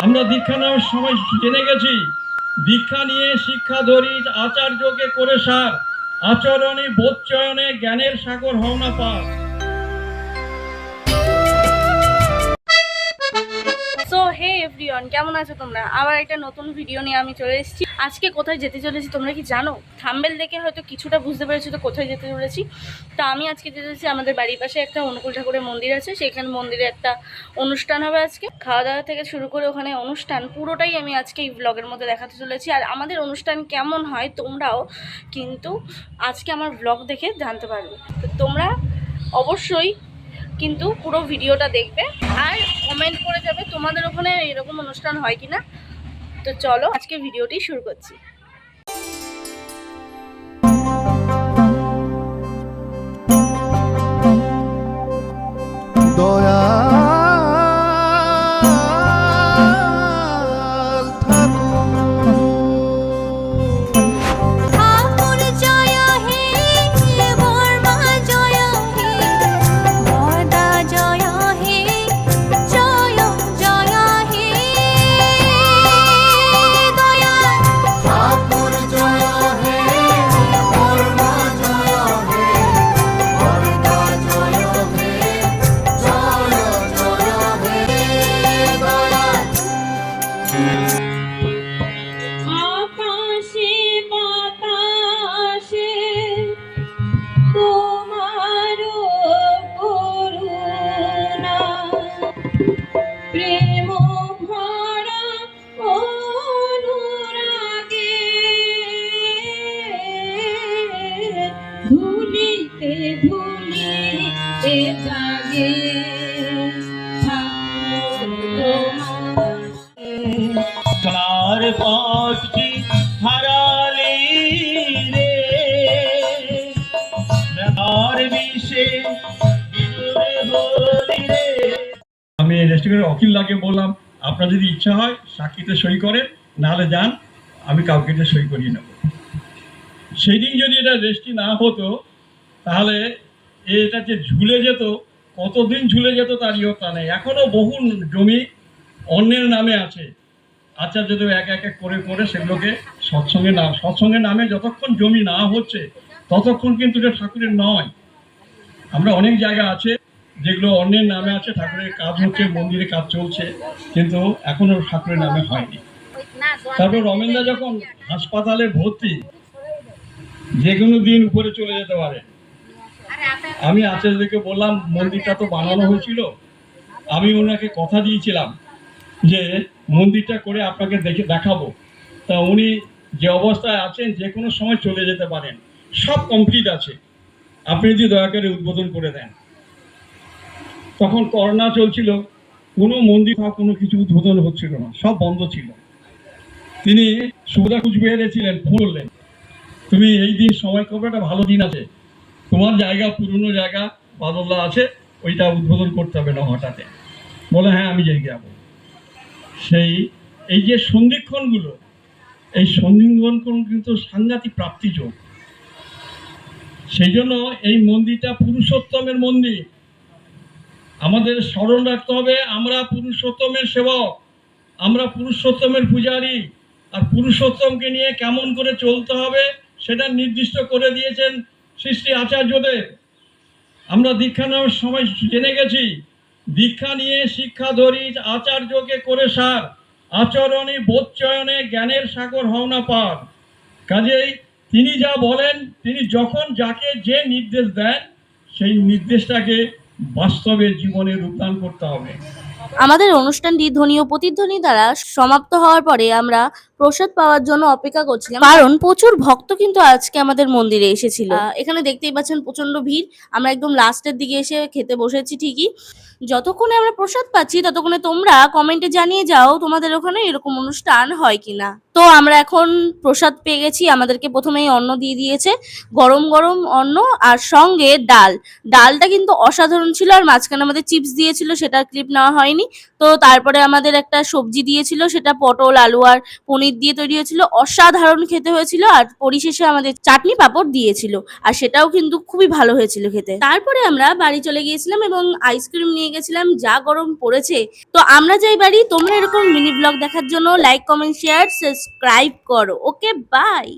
আমরা দীক্ষা নেওয়ার সময় জেনে গেছি, দীক্ষা নিয়ে শিক্ষা ধরি আচার্যকে করে সার, আচরণে বোধচয়নে জ্ঞানের সাগর হও না পার। সো হে এভরিওয়ান, কেমন আছো তোমরা? আবার একটা নতুন ভিডিও নিয়ে আমি চলে এসেছি। আজকে কোথায় যেতে চলেছি তোমরা কি জানো? থাম্বনেল দেখে হয়তো কিছুটা বুঝতে পেরেছো তো কোথায় যেতে চলেছি। তো আমি আজকে যেতে চলেছি, আমাদের বাড়ির পাশে একটা অনুকূল ঠাকুরের মন্দির আছে, সেখানে মন্দিরে একটা অনুষ্ঠান হবে আজকে। খাওয়া দাওয়া থেকে শুরু করে ওখানে অনুষ্ঠান পুরোটাই আমি আজকে এই ব্লগের মধ্যে দেখাতে চলেছি। আর আমাদের অনুষ্ঠান কেমন হয় তোমরাও কিন্তু আজকে আমার ব্লগ দেখে জানতে পারবে। তো তোমরা অবশ্যই কিন্তু পুরো ভিডিওটা দেখবে আর কমেন্ট করে যাবে তোমাদের ওখানে এরকম অনুষ্ঠান হয় কিনা। তো চলো আজকে ভিডিওটি শুরু করছি। চলার পথটি হারালি রে, ব্যথার বিষে আমি রেস্টুরেন্টের অকিল লাগে বললাম, আপনার যদি ইচ্ছা হয় সাক্ষীতে সই করেন, নাহলে যান, আমি কাউকে সই করিয়ে নেব। সেই দিন যদি এটা রেজিস্ট্রি না হতো তাহলে এটা যে ঝুলে যেত, কতদিন ঝুলে যেত তার ইয়তা নেই। এখনো বহু জমি অন্যের নামে আছে। আচার্যদেব এক এক করে করে সেগুলোকে সৎসঙ্গের নামে যতক্ষণ জমি না হচ্ছে ততক্ষণ কিন্তু এটা ঠাকুরের নয়। আমরা অনেক জায়গা আছে যেগুলো অন্যের নামে আছে, ঠাকুরের কাজ হচ্ছে, মন্দিরে কাজ চলছে, কিন্তু এখনো ঠাকুরের নামে হয়নি। তারপর রমেনদা যখন হাসপাতালে ভর্তি, যে কোনো দিন উপরে চলে যেতে পারে। আমি আচার্যদেবকে বললাম, মন্দিরটা তো বানানো হয়েছিল, আমি ওনাকে কথা দিয়েছিলাম যে মন্দিরটা করে আপনাকে দেখাবো। তা উনি যে অবস্থায় আছেন যে কোনো সময় চলে যেতে পারেন, সব কমপ্লিট আছে, আপনি যদি দয়া করে উদ্বোধন করে দেন। তখন করোনা চলছিল, কোনো মন্দির বা কোনো কিছু উদ্বোধন হচ্ছিল না, সব বন্ধ ছিল। তিনি সুবিধা কুচবিহারে ছিলেন, ফোন করলেন, তুমি এই দিন সময় করবে, একটা ভালো দিন আছে, তোমার জায়গা পুরনো জায়গা বাদল্লা আছে, ওইটা উদ্বোধন করতে হবে না হঠাৎ। বলে হ্যাঁ আমি যাবো। এই যে সন্ধিক্ষণগুলো, এই সন্ধিক্ষণ কিন্তু সাংঘাতিক প্রাপ্তিযোগ। সেই জন্য এই মন্দিরটা পুরুষোত্তমের মন্দির। আমাদের স্মরণ রাখতে হবে, আমরা পুরুষোত্তমের সেবক, আমরা পুরুষোত্তমের পূজারী। আর পুরুষোত্তমকে নিয়ে কেমন করে চলতে হবে সেটা নির্দিষ্ট করে দিয়েছেন শ্রী শ্রী আচার্যদেব। আমরা দীক্ষা নেওয়ার সময় জেনে গেছি, দীক্ষা নিয়ে শিক্ষা ধরি আচার্যকে করে সার, আচরণে বোধচয়নে জ্ঞানের সাগর হও না পার। কাজেই তিনি যা বলেন, তিনি যখন যাকে যে নির্দেশ দেন, সেই নির্দেশটাকে বাস্তবে জীবনে রূপদান করতে হবে। আমাদের অনুষ্ঠানটি ধ্বনি ও প্রতিধ্বনি দ্বারা সমাপ্ত হওয়ার পরে আমরা প্রসাদ পাওয়ার জন্য অপেক্ষা করছিলাম, কারণ প্রচুর ভক্ত কিন্তু আজকে আমাদের মন্দিরে এসেছিল। এখানে দেখতেই পাচ্ছেন প্রচন্ড ভিড়। আমরা একদম লাস্টের দিকে এসে খেতে বসেছি ঠিকই। যতক্ষণে আমরা প্রসাদ পাচ্ছি ততক্ষণে তোমরা কমেন্টে জানিয়ে যাও তোমাদের ওখানে এরকম অনুষ্ঠান হয় কিনা। তো আমরা এখন প্রসাদ পেয়ে গেছি। আমাদেরকে প্রথমেই অন্ন দিয়ে দিয়েছে, গরম গরম অন্ন, আর সঙ্গে ডালটা কিন্তু অসাধারণ ছিল। আর মাঝখানে আমাদের চিপস দিয়েছিল, সেটার ক্লিপ নেওয়া হয়নি। তো তারপরে আমাদের একটা সবজি দিয়েছিল, সেটা পটল আলু আর পনির পনির দিয়ে তৈরি হয়েছিল, অসাধারণ খেতে হয়েছিল। আর পরিশেষে আমাদের চাটনি পাঁপড় দিয়েছিল, আর সেটাও কিন্তু খুবই ভালো হয়েছিল খেতে। তারপরে আমরা বাড়ি চলে গিয়েছিলাম এবং আইসক্রিম নিয়ে গেছিলাম, যা গরম পড়েছে। তো আমরা যাই বাড়ি। তোমরা এরকম মিনি ব্লগ দেখার জন্য লাইক, কমেন্ট, শেয়ার, সাবস্ক্রাইব করো। ওকে, বাই।